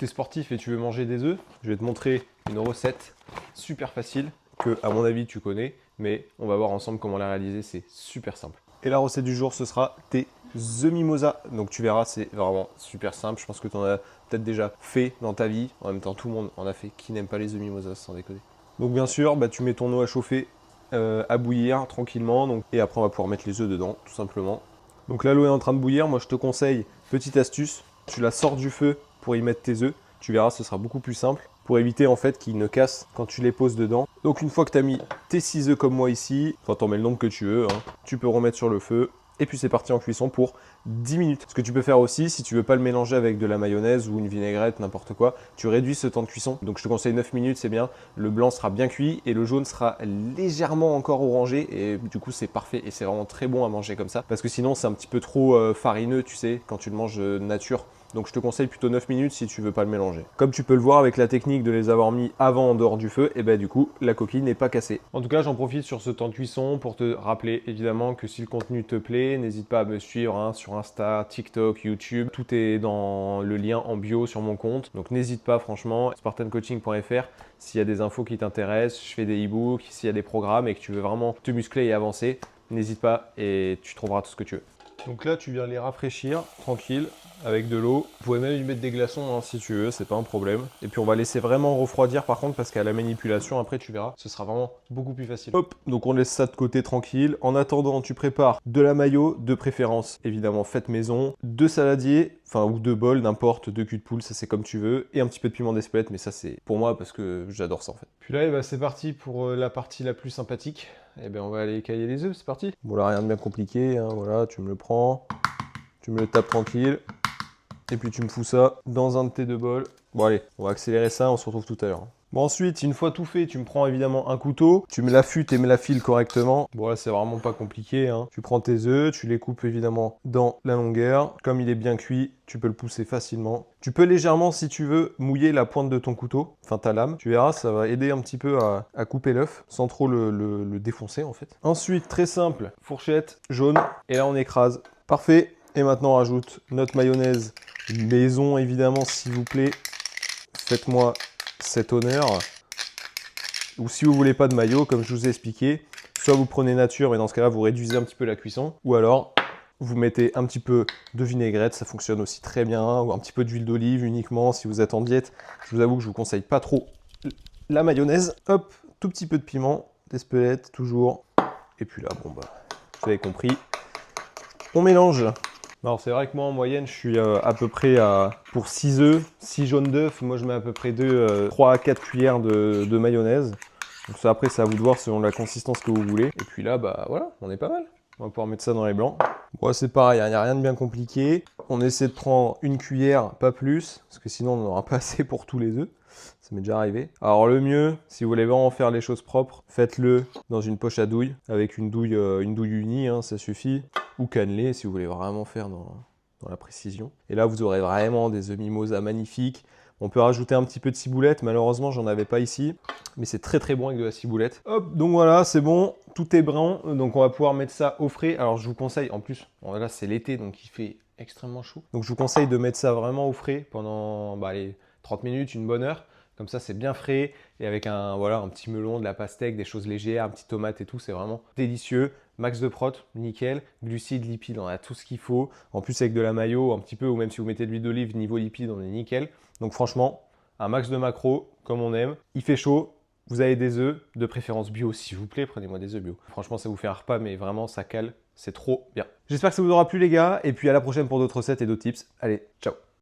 tu es sportif et tu veux manger des œufs, je vais te montrer une recette super facile que, à mon avis, tu connais, mais on va voir ensemble comment la réaliser, c'est super simple. Et la recette du jour, ce sera tes œufs mimosa. Donc tu verras, c'est vraiment super simple. Je pense que tu en as peut-être déjà fait dans ta vie. En même temps, tout le monde en a fait. Qui n'aime pas les œufs mimosa, sans déconner. Donc bien sûr, tu mets ton eau à chauffer, à bouillir tranquillement. Et après, on va pouvoir mettre les œufs dedans, tout simplement. Donc là, l'eau est en train de bouillir. Moi, je te conseille, petite astuce, tu la sors du feu pour y mettre tes œufs. Tu verras, ce sera beaucoup plus simple pour éviter en fait qu'ils ne cassent quand tu les poses dedans. Donc une fois que tu as mis tes 6 œufs comme moi ici, enfin t'en mets le nombre que tu veux, hein, tu peux remettre sur le feu. Et puis c'est parti en cuisson pour 10 minutes. Ce que tu peux faire aussi, si tu veux pas le mélanger avec de la mayonnaise ou une vinaigrette, n'importe quoi, tu réduis ce temps de cuisson. Donc je te conseille 9 minutes, c'est bien. Le blanc sera bien cuit et le jaune sera légèrement encore orangé. Et du coup c'est parfait et c'est vraiment très bon à manger comme ça. Parce que sinon c'est un petit peu trop farineux, tu sais, quand tu le manges nature. Donc je te conseille plutôt 9 minutes si tu veux pas le mélanger. Comme tu peux le voir avec la technique de les avoir mis avant en dehors du feu, et du coup la coquille n'est pas cassée. En tout cas, j'en profite sur ce temps de cuisson pour te rappeler évidemment que si le contenu te plaît, n'hésite pas à me suivre sur Insta, TikTok, YouTube. Tout est dans le lien en bio sur mon compte. Donc n'hésite pas franchement, spartancoaching.fr. S'il y a des infos qui t'intéressent, je fais des e-books, s'il y a des programmes et que tu veux vraiment te muscler et avancer, n'hésite pas et tu trouveras tout ce que tu veux. Donc là, tu viens les rafraîchir tranquille avec de l'eau. Vous pouvez même y mettre des glaçons si tu veux, c'est pas un problème. Et puis on va laisser vraiment refroidir par contre parce qu'à la manipulation, après tu verras, ce sera vraiment beaucoup plus facile. Hop, donc on laisse ça de côté tranquille. En attendant, tu prépares de la mayo, de préférence évidemment faite maison, 2 saladiers, ou 2 bols, n'importe, 2 culs de poule, ça c'est comme tu veux, et un petit peu de piment d'Espelette, mais ça c'est pour moi parce que j'adore ça en fait. Puis là, c'est parti pour la partie la plus sympathique. On va aller écailler les œufs, c'est parti. Bon là, rien de bien compliqué, hein, voilà, tu me le prends, tu me le tapes tranquille, et puis tu me fous ça dans un de tes 2 bols. Bon allez, on va accélérer ça, on se retrouve tout à l'heure. Bon ensuite, une fois tout fait, tu me prends évidemment un couteau, tu me l'affûtes et me l'affiles correctement. Bon là c'est vraiment pas compliqué, hein. Tu prends tes œufs, tu les coupes évidemment dans la longueur. Comme il est bien cuit, tu peux le pousser facilement. Tu peux légèrement, si tu veux, mouiller la pointe de ton couteau, enfin ta lame. Tu verras, ça va aider un petit peu à couper l'œuf sans trop le défoncer en fait. Ensuite, très simple, fourchette jaune, et là on écrase. Parfait. Et maintenant on rajoute notre mayonnaise maison évidemment, s'il vous plaît. Faites-moi cet honneur. Ou si vous voulez pas de mayo, comme je vous ai expliqué, soit vous prenez nature, mais dans ce cas-là, vous réduisez un petit peu la cuisson, ou alors vous mettez un petit peu de vinaigrette, ça fonctionne aussi très bien, ou un petit peu d'huile d'olive uniquement si vous êtes en diète. Je vous avoue que je vous conseille pas trop la mayonnaise. Hop, tout petit peu de piment, d'Espelette, toujours. Et puis là, vous avez compris. On mélange. Alors c'est vrai que moi en moyenne je suis à peu près pour 6 œufs, 6 jaunes d'œufs, moi je mets à peu près 3 à 4 cuillères de mayonnaise. Donc ça après c'est à vous de voir selon la consistance que vous voulez. Et puis là voilà, on est pas mal. On va pouvoir mettre ça dans les blancs. Bon c'est pareil, il n'y a rien de bien compliqué. On essaie de prendre une cuillère, pas plus, parce que sinon on n'aura pas assez pour tous les œufs. Ça m'est déjà arrivé. Alors le mieux, si vous voulez vraiment faire les choses propres, faites-le dans une poche à douille, avec une douille unie, hein, ça suffit. Ou cannelé si vous voulez vraiment faire dans la précision. Et là, vous aurez vraiment des œufs mimosa magnifiques. On peut rajouter un petit peu de ciboulette. Malheureusement, j'en avais pas ici. Mais c'est très très bon avec de la ciboulette. Hop, donc voilà, c'est bon. Tout est brun. Donc on va pouvoir mettre ça au frais. Alors je vous conseille, en plus, là c'est l'été, donc il fait extrêmement chaud. Donc je vous conseille de mettre ça vraiment au frais pendant les 30 minutes, une bonne heure. Comme ça, c'est bien frais et avec un petit melon, de la pastèque, des choses légères, un petit tomate et tout, c'est vraiment délicieux. Max de prot, nickel. Glucides, lipides, on a tout ce qu'il faut. En plus, avec de la mayo, un petit peu, ou même si vous mettez de l'huile d'olive, niveau lipides, on est nickel. Donc franchement, un max de macros, comme on aime. Il fait chaud, vous avez des œufs, de préférence bio, s'il vous plaît, prenez-moi des œufs bio. Franchement, ça vous fait un repas, mais vraiment, ça cale, c'est trop bien. J'espère que ça vous aura plu, les gars, et puis à la prochaine pour d'autres recettes et d'autres tips. Allez, ciao!